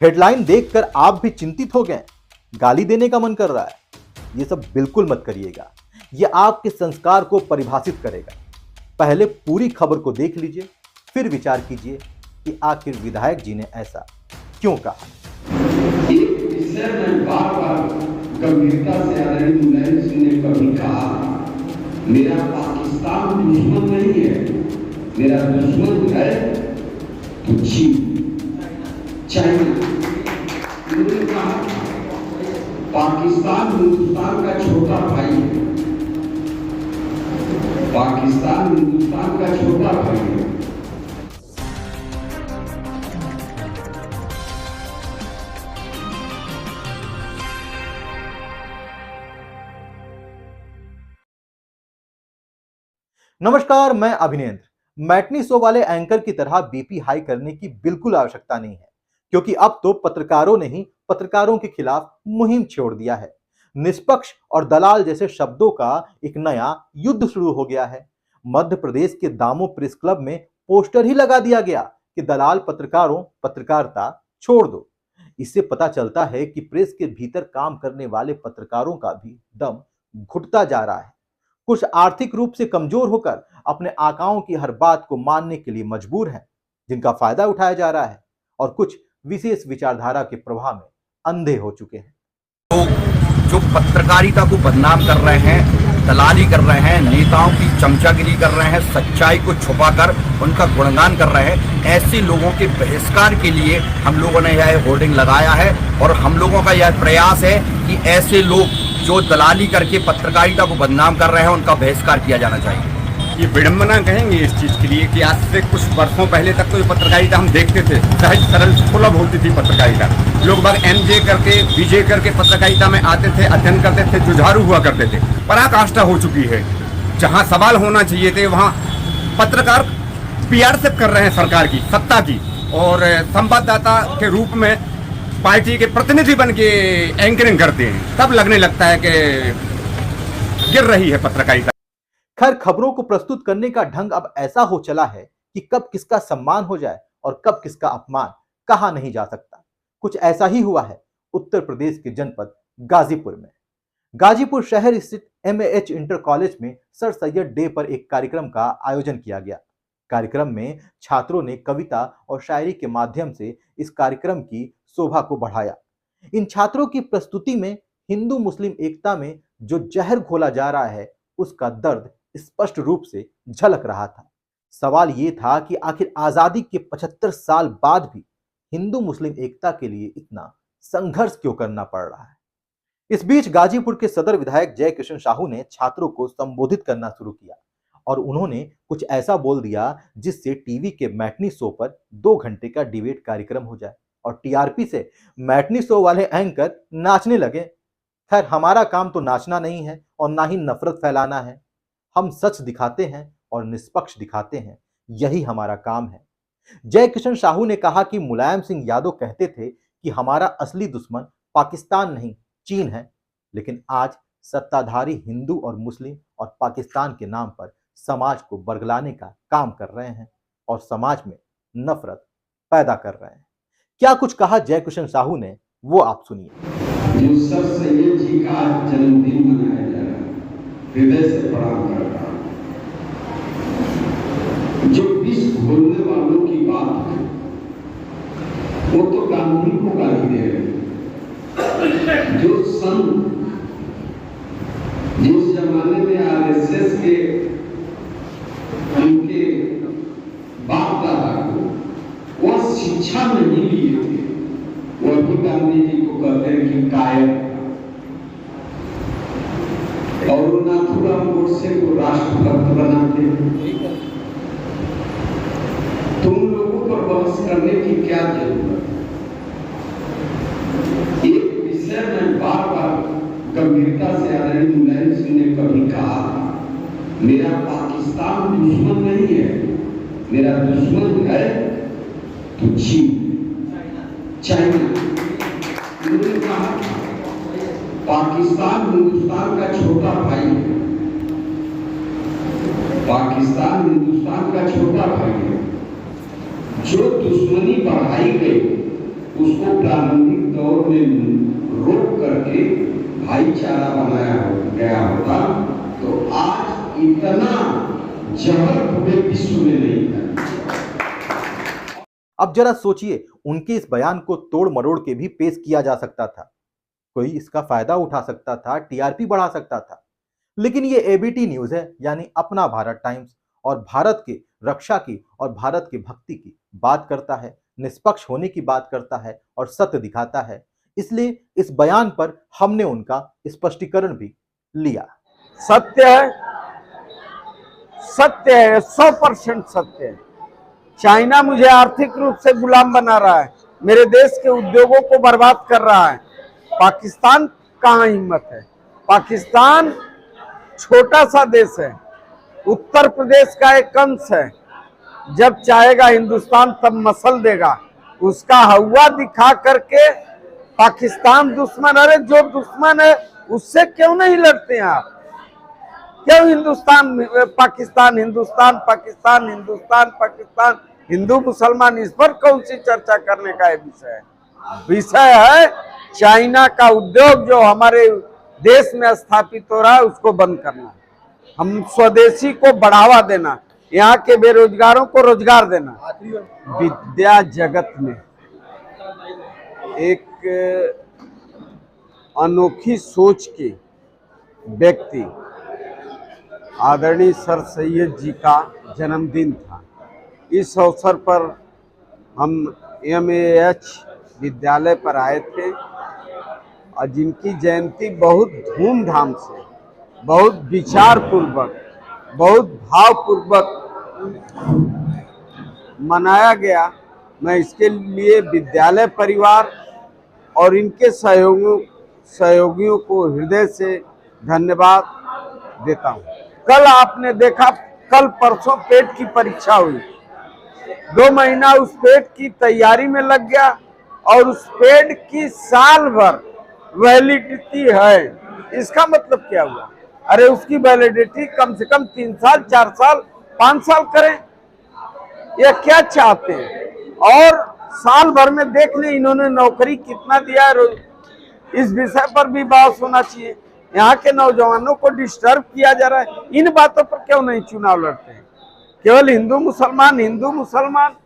Headline देखकर आप भी चिंतित हो गए, गाली देने का मन कर रहा है। ये सब बिल्कुल मत करिएगा, ये आपके संस्कार को परिभाषित करेगा। पहले पूरी खबर को देख लीजिए, फिर विचार कीजिए कि आखिर विधायक जी ने ऐसा क्यों कहा। एक विषय में बार-बार गंभीरता से आदरणीय मुलायम सिंह ने कभी कहा, मेरा पाकिस्तान दुश्मन नहीं है, मेरा दुश्मन है तो चीन, चाइना। उन्होंने कहा पाकिस्तान हिंदुस्तान का छोटा भाई है, पाकिस्तान हिंदुस्तान का छोटा भाई है। नमस्कार, मैं अभिनेंद्र। मैटनी शो वाले एंकर की तरह बीपी हाई करने की बिल्कुल आवश्यकता नहीं है, क्योंकि अब तो पत्रकारों ने ही पत्रकारों के खिलाफ मुहिम छेड़ दिया है। निष्पक्ष और दलाल जैसे शब्दों का एक नया युद्ध शुरू हो गया है। मध्य प्रदेश के दामो प्रेस क्लब में पोस्टर ही लगा दिया गया कि दलाल पत्रकारों पत्रकारिता छोड़ दो। इससे पता चलता है कि प्रेस के भीतर काम करने वाले पत्रकारों का भी दम घुटता जा रहा है। कुछ आर्थिक रूप से कमजोर होकर अपने आकाओं की हर बात को मानने के लिए मजबूर हैं, जिनका फायदा उठाया जा रहा है, और कुछ विशेष विचारधारा के प्रभाव में अंधे हो चुके हैं। लोग जो पत्रकारिता को बदनाम कर रहे हैं, दलाली कर रहे हैं, नेताओं की चमचागिरी कर रहे हैं, सच्चाई को छुपाकर उनका गुणगान कर रहे हैं, ऐसे लोगों के बहिष्कार के लिए हम लोगों ने यह होर्डिंग लगाया है। और हम लोगों का यह प्रयास है कि ऐसे लोग जो दलाली करके पत्रकारिता को बदनाम कर रहे हैं, उनका बहिष्कार किया जाना चाहिए। ये विडंबना कहेंगे इस चीज़ के लिए कि आज से कुछ वर्षों पहले तक तो ये पत्रकारिता हम देखते थे, सहज सरल सुलभ होती थी पत्रकारिता। लोग बाग एमजे करके बीजे करके पत्रकारिता में आते थे, अध्ययन करते थे, जुझारू हुआ करते थे। पराकाष्ठा हो चुकी है, जहाँ सवाल होना चाहिए थे वहाँ पत्रकार पीआर से कर रहे हैं सरकार की, सत्ता की, और संवाददाता के रूप में पार्टी के प्रतिनिधि बन के एंकरिंग करते हैं। तब लगने लगता है कि गिर रही है पत्रकारिता। खैर, खबरों को प्रस्तुत करने का ढंग अब ऐसा हो चला है कि कब किसका सम्मान हो जाए और कब किसका अपमान कहा नहीं जा सकता। कुछ ऐसा ही हुआ है उत्तर प्रदेश के जनपद गाजीपुर में। गाजीपुर शहर स्थित एमएएच इंटर कॉलेज में सर सैयद डे पर एक कार्यक्रम का आयोजन किया गया। कार्यक्रम में छात्रों ने कविता और शायरी के माध्यम से इस कार्यक्रम की शोभा को बढ़ाया। इन छात्रों की प्रस्तुति में हिंदू मुस्लिम एकता में जो जहर घोला जा रहा है, उसका दर्द स्पष्ट रूप से झलक रहा था। सवाल यह था कि आखिर आजादी के 75 साल बाद भी हिंदू मुस्लिम एकता के लिए इतना संघर्ष क्यों करना पड़ रहा है। इस बीच गाजीपुर के सदर विधायक जय किशन साहू ने छात्रों को संबोधित करना शुरू किया और उन्होंने कुछ ऐसा बोल दिया जिससे टीवी के मैटनी शो पर 2 घंटे का डिबेट कार्यक्रम हो जाए और टीआरपी से मैटनी शो वाले एंकर नाचने लगे। खैर, हमारा काम तो नाचना नहीं है और ना ही नफरत फैलाना है। हम सच दिखाते हैं और निष्पक्ष दिखाते हैं, यही हमारा काम है। जय किशन साहू ने कहा कि मुलायम सिंह यादव कहते थे कि हमारा असली दुश्मन पाकिस्तान नहीं चीन है, लेकिन आज सत्ताधारी हिंदू और मुस्लिम और पाकिस्तान के नाम पर समाज को बरगलाने का काम कर रहे हैं और समाज में नफरत पैदा कर रहे हैं। क्या कुछ कहा जय किशन साहू ने, वो आप सुनिए। जो सर सैयद जी का आज जन्मदिन मनाया जा रहा है, हृदय से प्रणाम करता हूं। जो विष घोलने वालों की बात है, वो तो गांधी को गाली दे रहे हैं। जो संत जिस जमाने में आरएसएस के उनके बाप दादा को वह शिक्षा नहीं लिए थे, वो अभी गांधी जी को कहते हैं कि कायर, और नाथुराम गोडसे को राष्ट्रभक्त बनाते हैं। तुम लोगों पर बहस करने की क्या जरूरत है। एक विषय में बार बार गंभीरता से आदरणीय मुलायम सिंह ने कभी कहा, मेरा पाकिस्तान दुश्मन नहीं है, मेरा दुश्मन है तो चीन, चाइना। उन्होंने कहा पाकिस्तान हिंदुस्तान का छोटा भाई है, पाकिस्तान हिंदुस्तान का छोटा भाई है। जो दुश्मनी बढ़ाई गई उसको प्रारंभिक दौर में रोक करके भाईचारा बनाया गया होता तो आज इतना जहर पूरे विश्व में नहीं था। अब जरा सोचिए, उनके इस बयान को तोड़ मरोड़ के भी पेश किया जा सकता था, कोई इसका फायदा उठा सकता था, टीआरपी बढ़ा सकता था, लेकिन ये एबीटी न्यूज है, यानी अपना भारत टाइम्स, और भारत के रक्षा की और भारत की भक्ति की बात करता है, निष्पक्ष होने की बात करता है और सत्य दिखाता है। इसलिए इस बयान पर हमने उनका स्पष्टीकरण भी लिया। सत्य है, सत्य है, 100% सत्य है। चाइना मुझे आर्थिक रूप से गुलाम बना रहा है, मेरे देश के उद्योगों को बर्बाद कर रहा है। पाकिस्तान कहाँ हिम्मत है? पाकिस्तान छोटा सा देश है, उत्तर प्रदेश का एक अंश है। जब चाहेगा हिंदुस्तान तब मसल देगा। उसका हवा दिखा करके पाकिस्तान दुश्मन, अरे जो दुश्मन है उससे क्यों नहीं लड़ते हैं आप? क्यों हिंदुस्तान पाकिस्तान, हिंदुस्तान पाकिस्तान, हिंदुस्तान पाकिस्तान, हिंदू मुसलमान, इस पर कौन सी चर्चा करने का विषय है? विषय है चाइना का उद्योग जो हमारे देश में स्थापित हो रहा है उसको बंद करना, हम स्वदेशी को बढ़ावा देना, यहाँ के बेरोजगारों को रोजगार देना। विद्या जगत में एक अनोखी सोच के व्यक्ति आदरणीय सर सैयद जी का जन्मदिन था। इस अवसर पर हम MAH विद्यालय पर आए थे और जिनकी जयंती बहुत धूमधाम से, बहुत विचार पूर्वक, बहुत भावपूर्वक मनाया गया। मैं इसके लिए विद्यालय परिवार और इनके सहयोगियों को हृदय से धन्यवाद देता हूँ। कल आपने देखा, कल परसों पेट की परीक्षा हुई, 2 महीना उस पेट की तैयारी में लग गया और उस पेट की साल भर वैलिडिटी है। इसका मतलब क्या हुआ? अरे उसकी वैलिडिटी कम से कम 3 साल, 4 साल, 5 साल करें। ये क्या चाहते हैं? और साल भर में देख ले इन्होंने नौकरी कितना दिया है। इस विषय पर भी बात होना चाहिए। यहाँ के नौजवानों को डिस्टर्ब किया जा रहा है। इन बातों पर क्यों नहीं चुनाव लड़ते हैं? केवल हिंदू मुसलमान, हिंदू मुसलमान,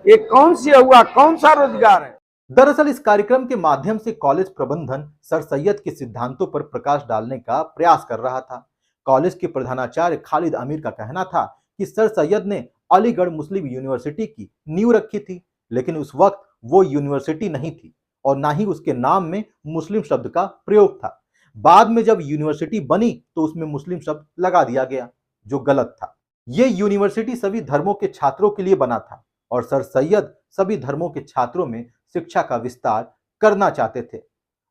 ये कौन सी हुआ, कौन सा रोजगार है? दरअसल इस कार्यक्रम के माध्यम से कॉलेज प्रबंधन सर सैयद के सिद्धांतों पर प्रकाश डालने का प्रयास कर रहा था। कॉलेज के प्रधानाचार्य खालिद अमीर का कहना था कि सर सैयद ने अलीगढ़ मुस्लिम यूनिवर्सिटी की नींव रखी थी, लेकिन उस वक्त वो यूनिवर्सिटी नहीं थी और ना ही उसके नाम में मुस्लिम शब्द का प्रयोग था। बाद में जब यूनिवर्सिटी बनी तो उसमें मुस्लिम शब्द लगा दिया गया, जो गलत था। ये यूनिवर्सिटी सभी धर्मों के छात्रों के लिए बना था और सर सैयद सभी धर्मों के छात्रों में शिक्षा का विस्तार करना चाहते थे।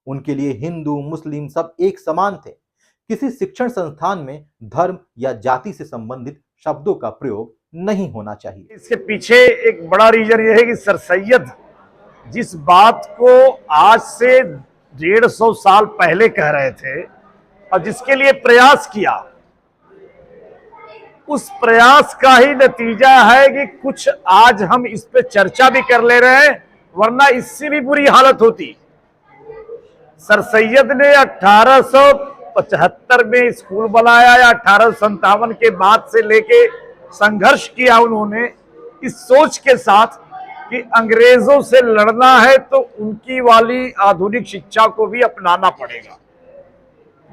उनके लिए हिंदू मुस्लिम सब एक समान थे। किसी शिक्षण संस्थान में धर्म या जाति से संबंधित शब्दों का प्रयोग नहीं होना चाहिए। इसके पीछे एक बड़ा रीजन यह है कि सर सैयद जिस बात को आज से 150 साल पहले कह रहे थे और जिसके लिए प्रयास किया, उस प्रयास का ही नतीजा है कि कुछ आज हम इस पे चर्चा भी कर ले रहे हैं, वरना इससे भी बुरी हालत होती। सर सैयद ने 1875 में स्कूल बनाया या 1857 के बाद से लेके संघर्ष किया उन्होंने इस सोच के साथ कि अंग्रेजों से लड़ना है तो उनकी वाली आधुनिक शिक्षा को भी अपनाना पड़ेगा।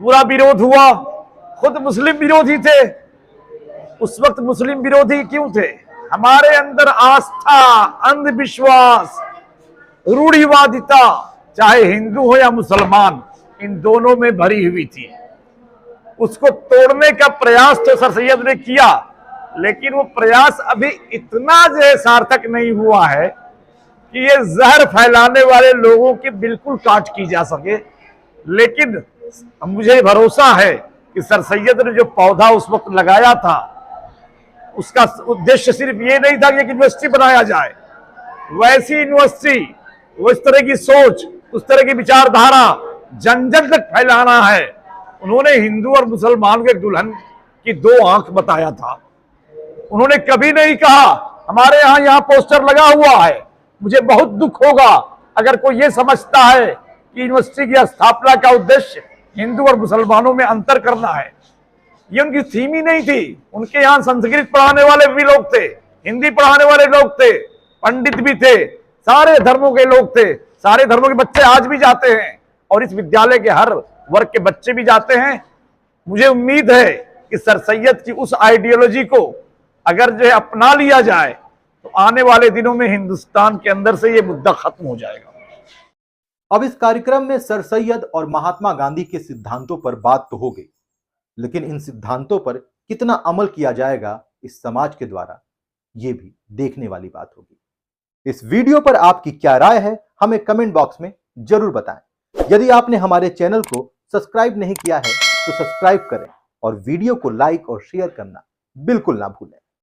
पूरा विरोध हुआ, खुद मुस्लिम विरोधी थे। उस वक्त मुस्लिम विरोधी क्यों थे? हमारे अंदर आस्था, अंधविश्वास, रूढ़िवादिता, चाहे हिंदू हो या मुसलमान, इन दोनों में भरी हुई थी। उसको तोड़ने का प्रयास तो सर सैयद ने किया, लेकिन वो प्रयास अभी इतना जो सार्थक नहीं हुआ है कि ये जहर फैलाने वाले लोगों की बिल्कुल काट की जा सके। लेकिन मुझे भरोसा है कि सर सैयद ने जो पौधा उस वक्त लगाया था, उसका उद्देश्य सिर्फ ये नहीं था कि एक यूनिवर्सिटी बनाया जाए। वैसी यूनिवर्सिटी, वो इस तरह की सोच, उस तरह की विचारधारा जन जन तक फैलाना है। उन्होंने हिंदू और मुसलमान के दुल्हन की 2 आंख बताया था। उन्होंने कभी नहीं कहा हमारे यहाँ पोस्टर लगा हुआ है, मुझे बहुत दुख होगा अगर कोई ये समझता है कि यूनिवर्सिटी की स्थापना का उद्देश्य हिंदू और मुसलमानों में अंतर करना है, ये उनकी थीम ही नहीं थी। उनके यहाँ संस्कृत पढ़ाने वाले भी लोग थे, हिंदी पढ़ाने वाले लोग थे, पंडित भी थे, सारे धर्मों के लोग थे, सारे धर्मों के बच्चे आज भी जाते हैं और इस विद्यालय के हर वर्ग के बच्चे भी जाते हैं। मुझे उम्मीद है कि सर सैयद की उस आइडियोलॉजी को अगर जो है अपना लिया जाए तो आने वाले दिनों में हिंदुस्तान के अंदर से ये मुद्दा खत्म हो जाएगा। अब इस कार्यक्रम में सर सैयद और महात्मा गांधी के सिद्धांतों पर बात तो हो गई, लेकिन इन सिद्धांतों पर कितना अमल किया जाएगा इस समाज के द्वारा, ये भी देखने वाली बात होगी। इस वीडियो पर आपकी क्या राय है हमें कमेंट बॉक्स में जरूर बताएं। यदि आपने हमारे चैनल को सब्सक्राइब नहीं किया है तो सब्सक्राइब करें और वीडियो को लाइक और शेयर करना बिल्कुल ना भूलें।